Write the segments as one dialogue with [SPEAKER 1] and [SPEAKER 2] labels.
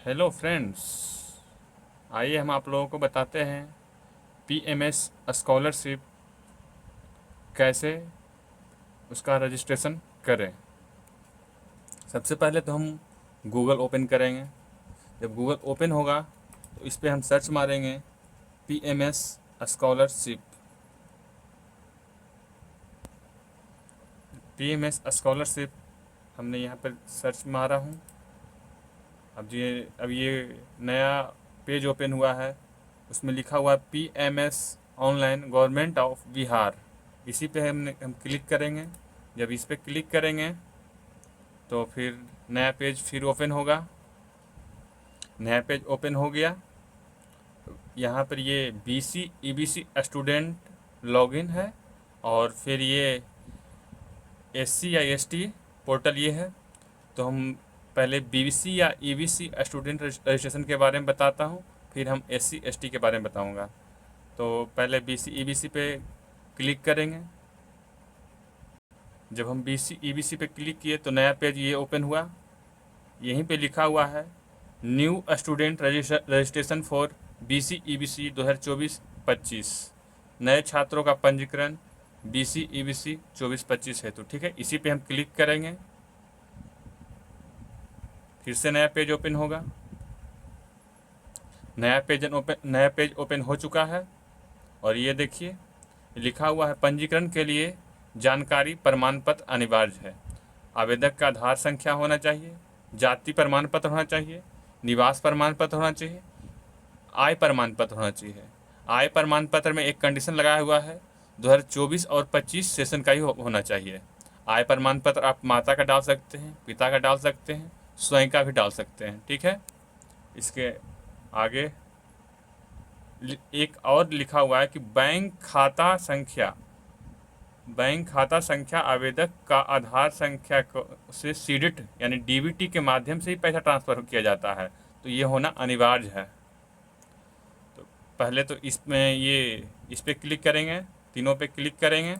[SPEAKER 1] Hello friends, आइए हम आप लोगों को बताते हैं पीएमएस स्कॉलरशिप कैसे उसका रजिस्ट्रेशन करें। सबसे पहले तो हम गूगल ओपन करेंगे। जब गूगल ओपन होगा तो इस पर हम सर्च मारेंगे पीएमएस स्कॉलरशिप। पीएमएस स्कॉलरशिप हमने यहाँ पर सर्च मारा हूँ। अब ये नया पेज ओपन हुआ है, उसमें लिखा हुआ है PMS online government of Bihar. इसी पे हम क्लिक करेंगे। जब इस पे क्लिक करेंगे तो फिर नया पेज फिर ओपन होगा। नया पेज ओपन हो गया। यहाँ पर ये बीसी ईबीसी स्टूडेंट लॉगिन है, और फिर ये एससी या एसटी पोर्टल ये है। तो हम पहले बीसी या ईबीसी स्टूडेंट रजिस्ट्रेशन के बारे में बताता हूँ, फिर हम एससी एसटी के बारे में बताऊँगा। तो पहले बीसी ईबीसी पे क्लिक करेंगे। जब हम बीसी ईबीसी पे क्लिक किए तो नया पेज ये ओपन हुआ। यहीं पे लिखा हुआ है new student registration for BC EBC 2024-25। नए छात्रों का पंजीकरण बीसी ईबीसी 24-25 है। तो ठीक है, इसी पे हम क्लिक करेंगे। फिर से नया पेज ओपन होगा। नया पेज ओपन हो चुका है, और ये देखिए लिखा हुआ है पंजीकरण के लिए जानकारी प्रमाण पत्र अनिवार्य है। आवेदक का आधार संख्या होना चाहिए, जाति प्रमाण पत्र होना चाहिए, निवास प्रमाण पत्र होना चाहिए, आय प्रमाण पत्र होना चाहिए। आय प्रमाण पत्र में एक कंडीशन लगाया हुआ है, 2024 और 25 सेशन का ही होना चाहिए। आय प्रमाण पत्र आप माता का डाल सकते हैं, पिता का डाल सकते हैं, स्वयं का भी डाल सकते हैं। ठीक है, इसके आगे एक और लिखा हुआ है कि बैंक खाता संख्या आवेदक का आधार संख्या से सीडिट यानी डीबीटी के माध्यम से ही पैसा ट्रांसफ़र किया जाता है। तो ये होना अनिवार्य है। तो पहले तो इसमें इस पर क्लिक करेंगे, तीनों पे क्लिक करेंगे।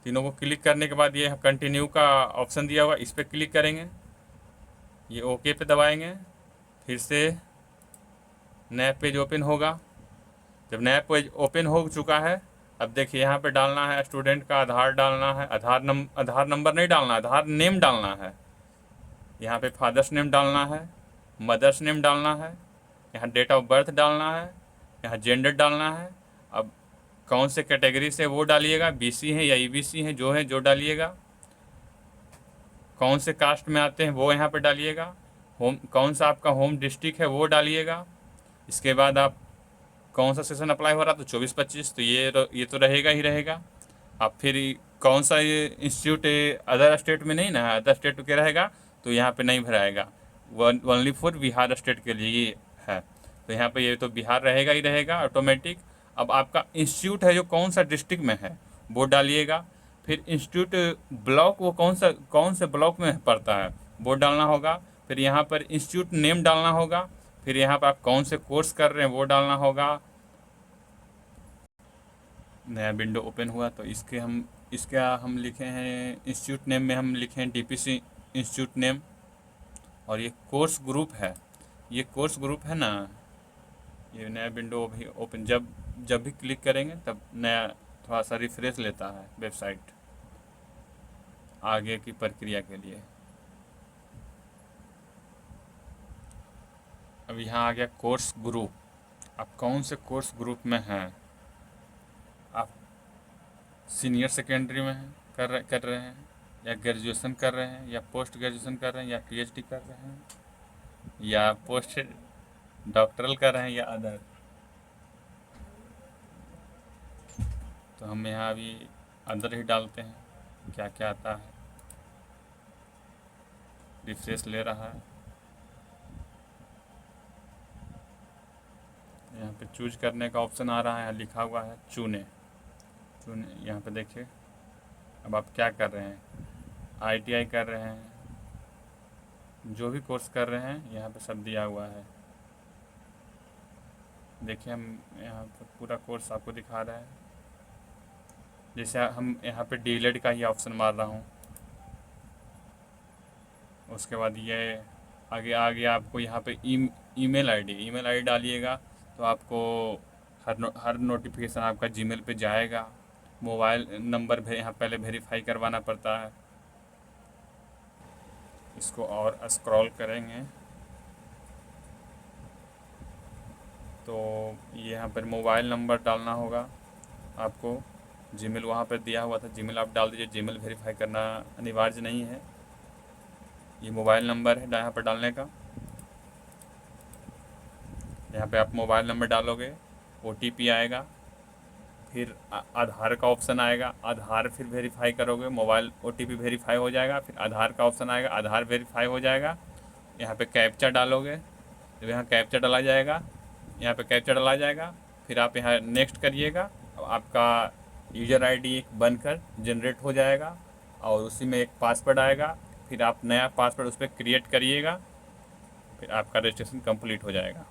[SPEAKER 1] तीनों को क्लिक करने के बाद ये कंटिन्यू का ऑप्शन दिया हुआ, इस पर क्लिक करेंगे। ये ओके पे दबाएंगे। फिर से नया पेज ओपन होगा। जब नया पेज ओपन हो चुका है, अब देखिए यहाँ पे डालना है स्टूडेंट का आधार डालना है। आधार नंबर नहीं डालना, आधार नेम डालना है। यहाँ पे फादर्स नेम डालना है, मदर्स नेम डालना है, यहाँ डेट ऑफ बर्थ डालना है, यहाँ जेंडर डालना है। अब कौन से कैटेगरी से वो डालिएगा, बीसी हैं या ईबीसी हैं, जो है जो डालिएगा। कौन से कास्ट में आते हैं वो यहाँ पे डालिएगा। कौन सा आपका होम डिस्ट्रिक्ट है वो डालिएगा। इसके बाद आप कौन सा सेशन अप्लाई हो रहा तो 24-25, तो ये तो रहेगा ही रहेगा। अब फिर कौन सा ये इंस्टीट्यूट अदर स्टेट में नहीं ना, अदर स्टेट के रहेगा तो यहाँ पे नहीं भराएगा। ओनली फॉर बिहार स्टेट के लिए ये है। तो यहाँ पे ये तो बिहार रहेगा ही रहेगा ऑटोमेटिक। अब आपका इंस्टीट्यूट है जो कौन सा डिस्ट्रिक्ट में है वो डालिएगा। फिर इंस्टीट्यूट ब्लॉक वो कौन से ब्लॉक में पड़ता है वो डालना होगा। फिर यहाँ पर इंस्टीट्यूट नेम डालना होगा। फिर यहाँ पर आप कौन से कोर्स कर रहे हैं वो डालना होगा। नया विंडो ओपन हुआ तो इसका हम लिखे हैं इंस्टीट्यूट नेम में हम लिखे हैं डीपीसी इंस्टीट्यूट नेम। और ये कोर्स ग्रुप है, ये कोर्स ग्रुप है ना। ये नया विंडो भी ओपन जब भी क्लिक करेंगे तब नया थोड़ा सा रिफ्रेश लेता है वेबसाइट आगे की प्रक्रिया के लिए। अब यहाँ आ गया कोर्स ग्रुप। आप कौन से कोर्स ग्रुप में हैं? आप सीनियर सेकेंडरी में हैं, कर रहे हैं, या ग्रेजुएशन कर रहे हैं, या पोस्ट ग्रेजुएशन कर रहे हैं, या पीएचडी कर रहे हैं, या पोस्ट डॉक्टरल कर रहे हैं, या अदर। तो हम यहाँ अभी अदर ही डालते हैं, क्या क्या आता है। रिफ्रेश ले रहा है। यहाँ पे चूज करने का ऑप्शन आ रहा है, लिखा हुआ है चुने। यहाँ पे देखिए अब आप क्या कर रहे हैं, आईटीआई कर रहे हैं, जो भी कोर्स कर रहे हैं यहाँ पे सब दिया हुआ है। देखिए हम यहाँ पे पूरा कोर्स आपको दिखा रहा है। जैसे हम यहाँ पे डीएलएड का ही ऑप्शन मार रहा हूँ। उसके बाद ये आगे आगे आपको यहाँ पे ईमेल आईडी डालिएगा तो आपको हर नोटिफिकेशन आपका जीमेल पे जाएगा। मोबाइल नंबर भी यहाँ पहले वेरीफाई करवाना पड़ता है। इसको और स्क्रॉल करेंगे तो यहाँ पर मोबाइल नंबर डालना होगा आपको। जीमेल वहाँ पर दिया हुआ था, जीमेल आप डाल दीजिए। जीमेल वेरीफाई करना अनिवार्य नहीं है। ये मोबाइल नंबर है यहाँ पर डालने का। यहाँ पे आप मोबाइल नंबर डालोगे, OTP आएगा, फिर आधार का ऑप्शन आएगा। आधार फिर वेरीफाई करोगे, मोबाइल OTP वेरीफाई हो जाएगा। फिर आधार का ऑप्शन आएगा, आधार वेरीफाई हो जाएगा। यहाँ पे कैप्चा डालोगे, जब यहाँ कैप्चा डाला जाएगा, यहाँ पे कैप्चा डाला जाएगा, फिर आप यहाँ नेक्स्ट करिएगा। आपका यूज़र आईडी एक बनकर जनरेट हो जाएगा और उसी में एक पासवर्ड आएगा। फिर आप नया पासवर्ड उस पर क्रिएट करिएगा, फिर आपका रजिस्ट्रेशन कंप्लीट हो जाएगा।